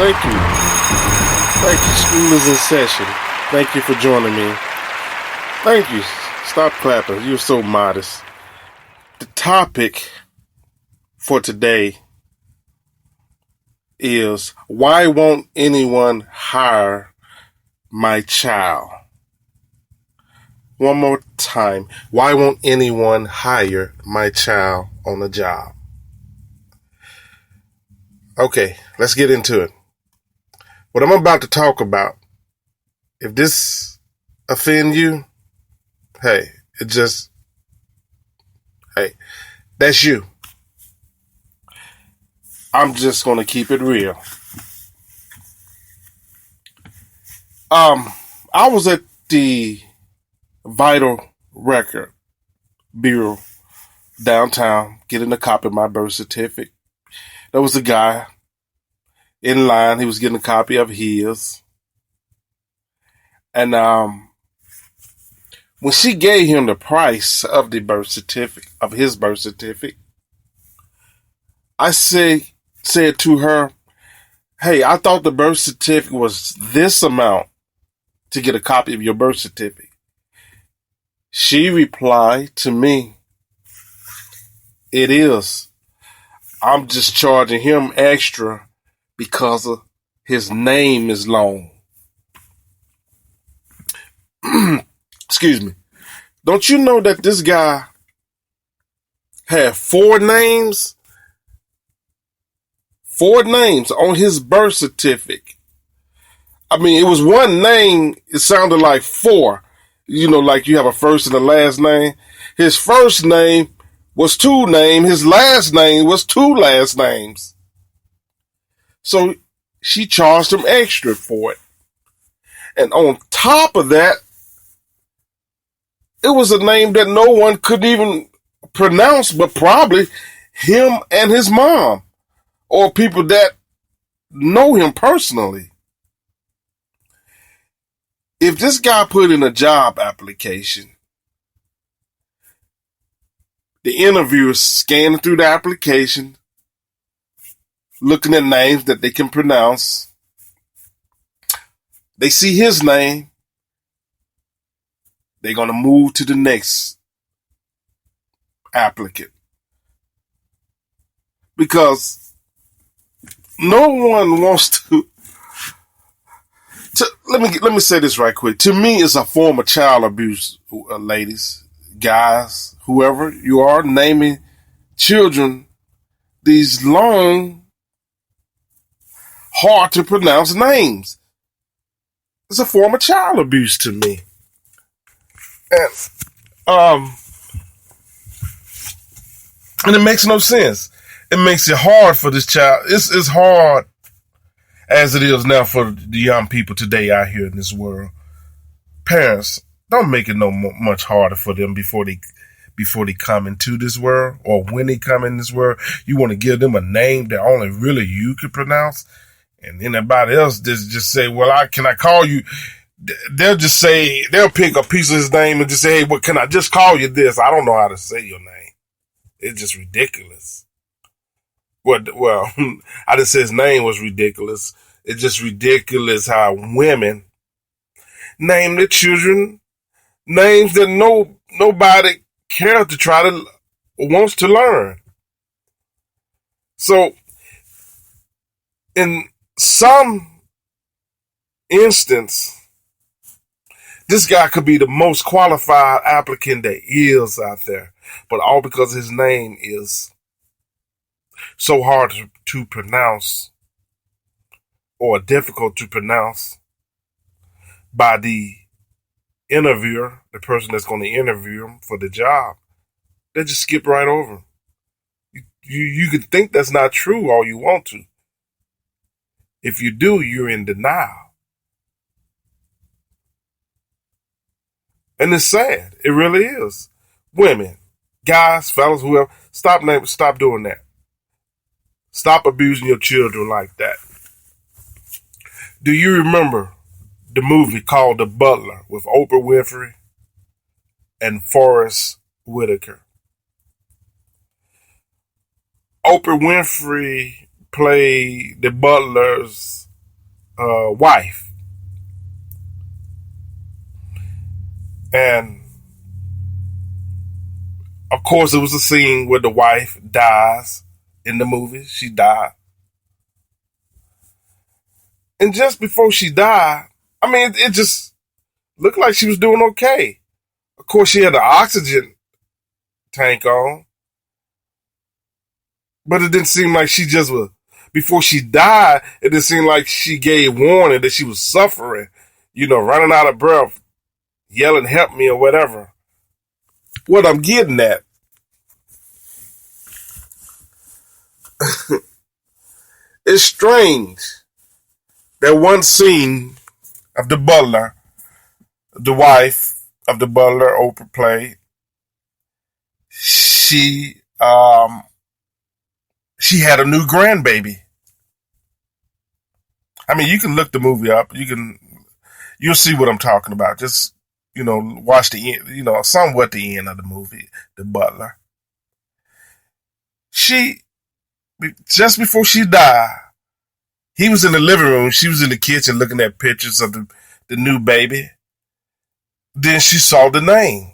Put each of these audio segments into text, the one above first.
Thank you. Thank you. School is in session. Thank you for joining me. Thank you. Stop clapping. You're so modest. The topic for today is, why won't anyone hire my child? One more time. Why won't anyone hire my child on a job? Okay, let's get into it. What I'm about to talk about, if this offend you, hey, that's you. I'm just going to keep it real. I was at the Vital Record Bureau downtown getting a copy of my birth certificate. There was a guy in line. He was getting a copy of his. And when she gave him the price of the birth certificate, of his birth certificate, I said to her, hey, I thought the birth certificate was this amount to get a copy of your birth certificate. She replied to me, it is. I'm just charging him extra because of his name is long. Excuse me. Don't you know that this guy had 4 names? 4 names on his birth certificate. I mean, it was one name. It sounded like 4. You know, like you have a first and a last name. His first name was 2 names. His last name was 2 last names. So she charged him extra for it. And on top of that, it was a name that no one could even pronounce, but probably him and his mom, or people that know him personally. If this guy put in a job application, the interviewer scanning through the application, looking at names that they can pronounce, they see his name, they're going to move to the next applicant. Because no one wants to let me say this right quick. To me, it's a form of child abuse, ladies, guys, whoever you are, naming children these long, hard to pronounce names. It's a form of child abuse to me. And it makes no sense. It makes it hard for this child. It's hard as it is now for the young people today out here in this world. Parents, don't make it much harder for them before they come into this world, or when they come in this world. You want to give them a name that only really you can pronounce, and anybody else just say, well, can I call you? They'll just say, they'll pick a piece of his name and just say, hey, well, can I just call you this? I don't know how to say your name. It's just ridiculous. Well, I didn't say his name was ridiculous. It's just ridiculous how women name their children names that nobody cares to try to, wants to learn. So, in some instance, this guy could be the most qualified applicant there is out there, but all because his name is so hard to pronounce, or difficult to pronounce by the interviewer, the person that's going to interview him for the job. They just skip right over. You can think that's not true all you want to. If you do, you're in denial. And it's sad. It really is. Women, guys, fellas, whoever, stop doing that. Stop abusing your children like that. Do you remember the movie called The Butler with Oprah Winfrey and Forrest Whitaker? Oprah Winfrey played the butler's wife. And of course, it was a scene where the wife dies in the movie. She died. And just before she died, I mean, it just looked like she was doing okay. Of course, she had an oxygen tank on, but it didn't seem like she just was. Before she died, it didn't seem like she gave warning that she was suffering, running out of breath, yelling, help me or whatever. What I'm getting at, it's strange that one scene of the butler, the wife of the butler Oprah played, she had a new grandbaby. I mean, you can look the movie up. You'll see what I'm talking about. Just, watch the end, somewhat the end of the movie, The Butler. Just before she died, he was in the living room. She was in the kitchen looking at pictures of the new baby. Then she saw the name.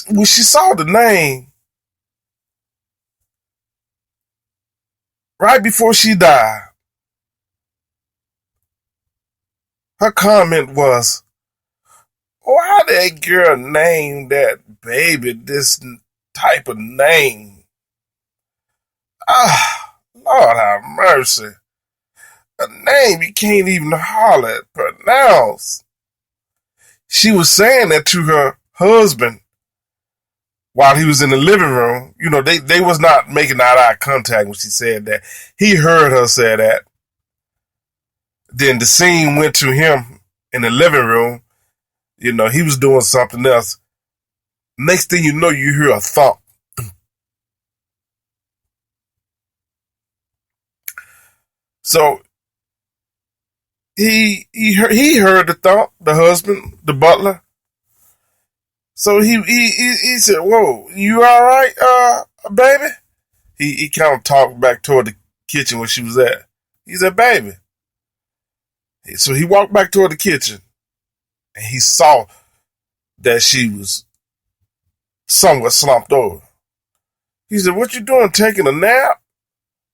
When she saw the name, right before she died, her comment was, why that girl named that baby this type of name? Lord have mercy. A name you can't even holler at, pronounce. She was saying that to her husband while he was in the living room. They was not making eye contact when she said that. He heard her say that. Then the scene went to him in the living room. He was doing something else. Next thing you know, you hear a thump. So he heard the thump, the husband, the butler. So he said, "Whoa, you all right, baby?" He kind of talked back toward the kitchen where she was at. He said, "Baby." So he walked back toward the kitchen, and he saw that she was somewhat slumped over. He said, "What you doing, taking a nap?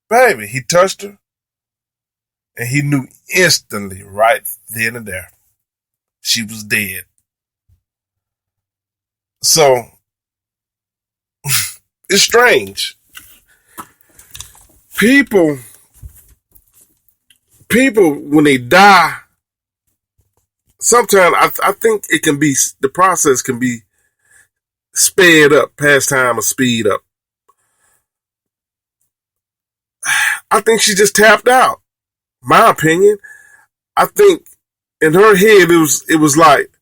Baby." He touched her, and he knew instantly, right then and there, she was dead. So, it's strange. People, when they die, sometimes I think the process can be sped up, past time or speed up. I think she just tapped out. My opinion. I think in her head it was like,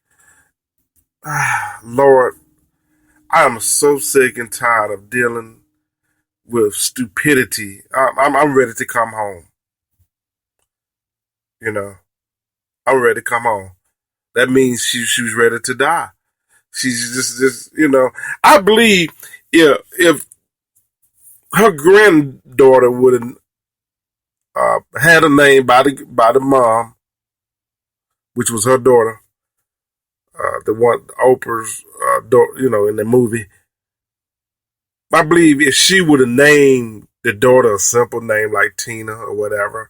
Lord, I am so sick and tired of dealing with stupidity. I'm ready to come home. I'm ready to come home. That means she was ready to die. She's just I believe if her granddaughter would have had a name by the mom, which was her daughter, the one Oprah's daughter, in the movie. I believe if she would have named the daughter a simple name like Tina or whatever,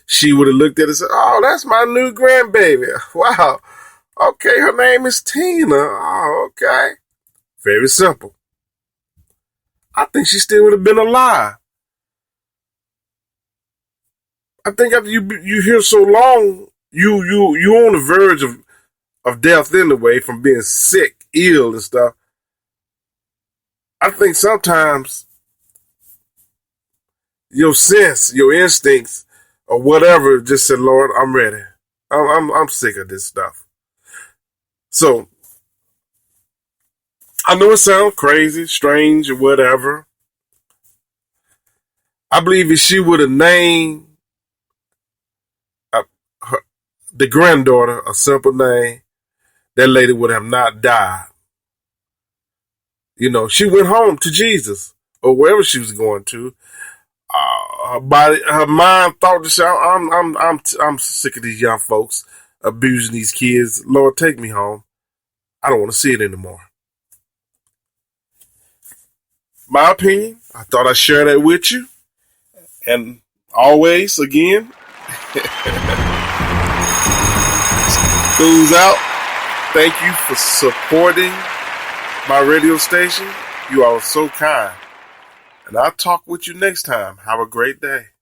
she would have looked at it and said, "Oh, that's my new grandbaby. Wow. Okay, her name is Tina. Oh, okay." Very simple. I think she still would have been alive. I think after you hear so long, you on the verge of death anyway from being sick, ill and stuff. I think sometimes your sense, your instincts, or whatever, just said, "Lord, I'm ready. I'm sick of this stuff." So I know it sounds crazy, strange, or whatever. I believe if she would have named the granddaughter a simple name, that lady would have not died. She went home to Jesus. or wherever she was going to. Her body, her mind thought this. I'm sick of these young folks abusing these kids. Lord, take me home. I don't want to see it anymore. My opinion. I thought I'd share that with you. And always, again, school's out. Thank you for supporting my radio station. You are so kind. And I'll talk with you next time. Have a great day.